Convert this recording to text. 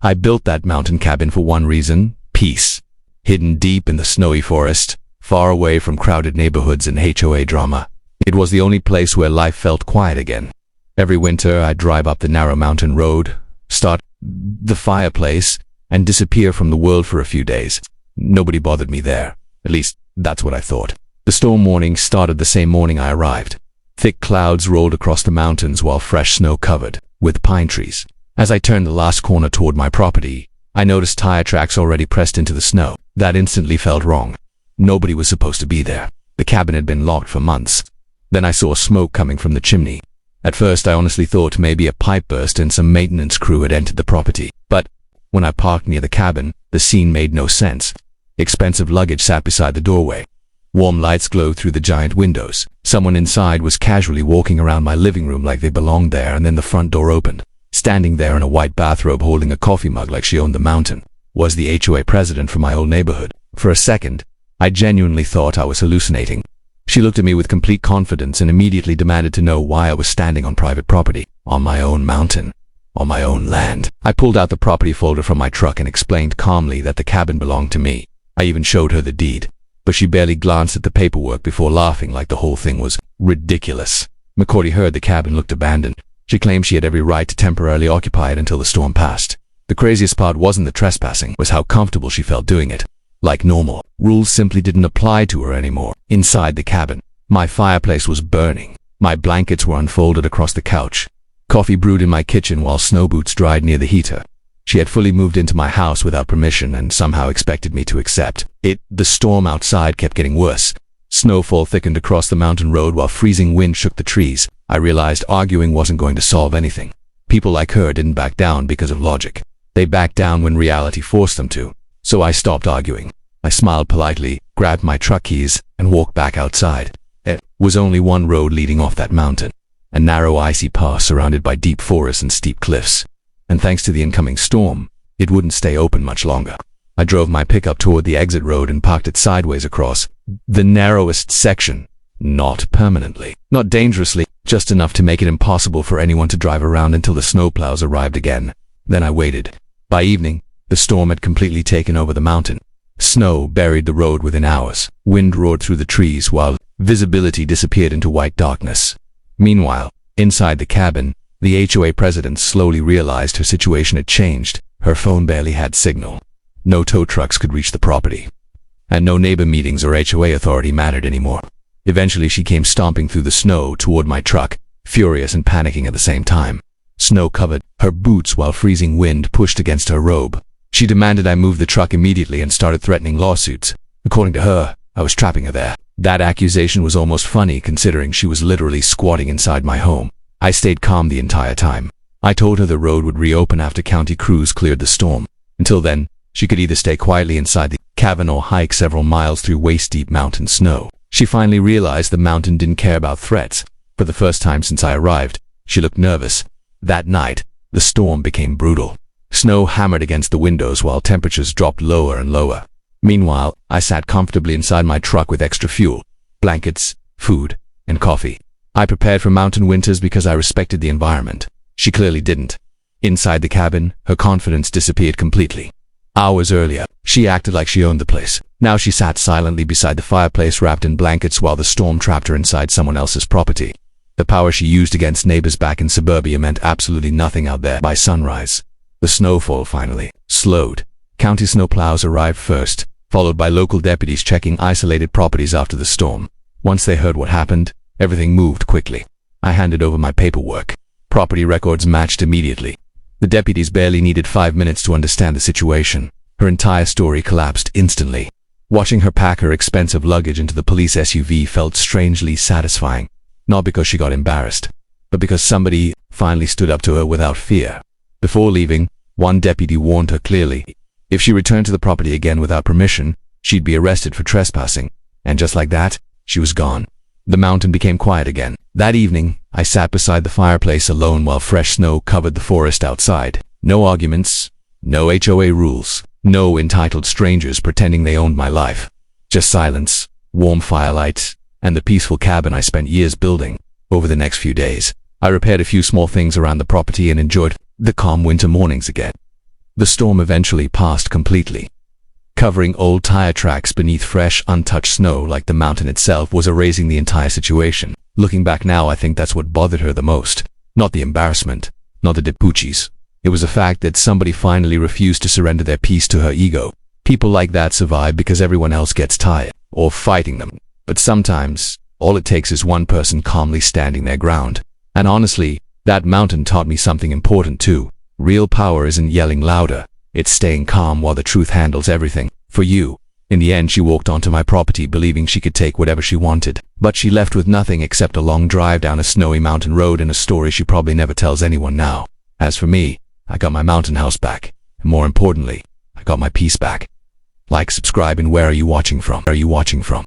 I built that mountain cabin for one reason: peace. Hidden deep in the snowy forest, far away from crowded neighborhoods and HOA drama, it was the only place where life felt quiet again. Every winter, I'd drive up the narrow mountain road, start the fireplace, and disappear from the world for a few days. Nobody bothered me there. At least, that's what I thought. The storm warning started the same morning I arrived. Thick clouds rolled across the mountains while fresh snow covered with pine trees. As I turned the last corner toward my property, I noticed tire tracks already pressed into the snow. That instantly felt wrong. Nobody was supposed to be there. The cabin had been locked for months. Then I saw smoke coming from the chimney. At first, I honestly thought maybe a pipe burst and some maintenance crew had entered the property. But when I parked near the cabin, the scene made no sense. Expensive luggage sat beside the doorway. Warm lights glowed through the giant windows. Someone inside was casually walking around my living room like they belonged there, and then the front door opened. Standing there in a white bathrobe holding a coffee mug like she owned the mountain was the HOA president from my old neighborhood. For a second, I genuinely thought I was hallucinating. She looked at me with complete confidence and immediately demanded to know why I was standing on private property, on my own mountain, on my own land. I pulled out the property folder from my truck and explained calmly that the cabin belonged to me. I even showed her the deed, but she barely glanced at the paperwork before laughing like the whole thing was ridiculous. McCordy heard the cabin looked abandoned. She claimed she had every right to temporarily occupy it until the storm passed. The craziest part wasn't the trespassing, it was how comfortable she felt doing it. Like normal. Rules simply didn't apply to her anymore. Inside the cabin, my fireplace was burning. My blankets were unfolded across the couch. Coffee brewed in my kitchen while snow boots dried near the heater. She had fully moved into my house without permission and somehow expected me to accept it. The storm outside kept getting worse. Snowfall thickened across the mountain road while freezing wind shook the trees. I realized arguing wasn't going to solve anything. People like her didn't back down because of logic. They backed down when reality forced them to. So I stopped arguing. I smiled politely, grabbed my truck keys, and walked back outside. There was only one road leading off that mountain, a narrow icy pass surrounded by deep forests and steep cliffs. And thanks to the incoming storm, it wouldn't stay open much longer. I drove my pickup toward the exit road and parked it sideways across the narrowest section. Not permanently, not dangerously, just enough to make it impossible for anyone to drive around until the snowplows arrived again. Then I waited. By evening, the storm had completely taken over the mountain. Snow buried the road within hours. Wind roared through the trees while visibility disappeared into white darkness. Meanwhile, inside the cabin, the HOA president slowly realized her situation had changed. Her phone barely had signal. No tow trucks could reach the property. And no neighbor meetings or HOA authority mattered anymore. Eventually, she came stomping through the snow toward my truck, furious and panicking at the same time. Snow covered her boots while freezing wind pushed against her robe. She demanded I move the truck immediately and started threatening lawsuits. According to her, I was trapping her there. That accusation was almost funny considering she was literally squatting inside my home. I stayed calm the entire time. I told her the road would reopen after county crews cleared the storm. Until then, she could either stay quietly inside the cabin or hike several miles through waist-deep mountain snow. She finally realized the mountain didn't care about threats. For the first time since I arrived, she looked nervous. That night, the storm became brutal. Snow hammered against the windows while temperatures dropped lower and lower. Meanwhile, I sat comfortably inside my truck with extra fuel, blankets, food, and coffee. I prepared for mountain winters because I respected the environment. She clearly didn't. Inside the cabin, her confidence disappeared completely. Hours earlier, she acted like she owned the place. Now she sat silently beside the fireplace wrapped in blankets while the storm trapped her inside someone else's property. The power she used against neighbors back in suburbia meant absolutely nothing out there by sunrise. The snowfall finally slowed. County snowplows arrived first, followed by local deputies checking isolated properties after the storm. Once they heard what happened, everything moved quickly. I handed over my paperwork. Property records matched immediately. The deputies barely needed 5 minutes to understand the situation. Her entire story collapsed instantly. Watching her pack her expensive luggage into the police SUV felt strangely satisfying. Not because she got embarrassed, but because somebody finally stood up to her without fear. Before leaving, one deputy warned her clearly. If she returned to the property again without permission, she'd be arrested for trespassing. And just like that, she was gone. The mountain became quiet again. That evening, I sat beside the fireplace alone while fresh snow covered the forest outside. No arguments, no HOA rules, no entitled strangers pretending they owned my life. Just silence, warm firelight, and the peaceful cabin I spent years building. Over the next few days, I repaired a few small things around the property and enjoyed the calm winter mornings again. The storm eventually passed completely, covering old tire tracks beneath fresh, untouched snow like the mountain itself was erasing the entire situation. Looking back now, I think that's what bothered her the most. Not the embarrassment, not the Depuchis. It was the fact that somebody finally refused to surrender their peace to her ego. People like that survive because everyone else gets tired, or fighting them. But sometimes, all it takes is one person calmly standing their ground. And honestly, that mountain taught me something important too. Real power isn't yelling louder, it's staying calm while the truth handles everything. For you. In the end, she walked onto my property believing she could take whatever she wanted. But she left with nothing except a long drive down a snowy mountain road and a story she probably never tells anyone now. As for me, I got my mountain house back. And more importantly, I got my peace back. Like, subscribe, and where are you watching from?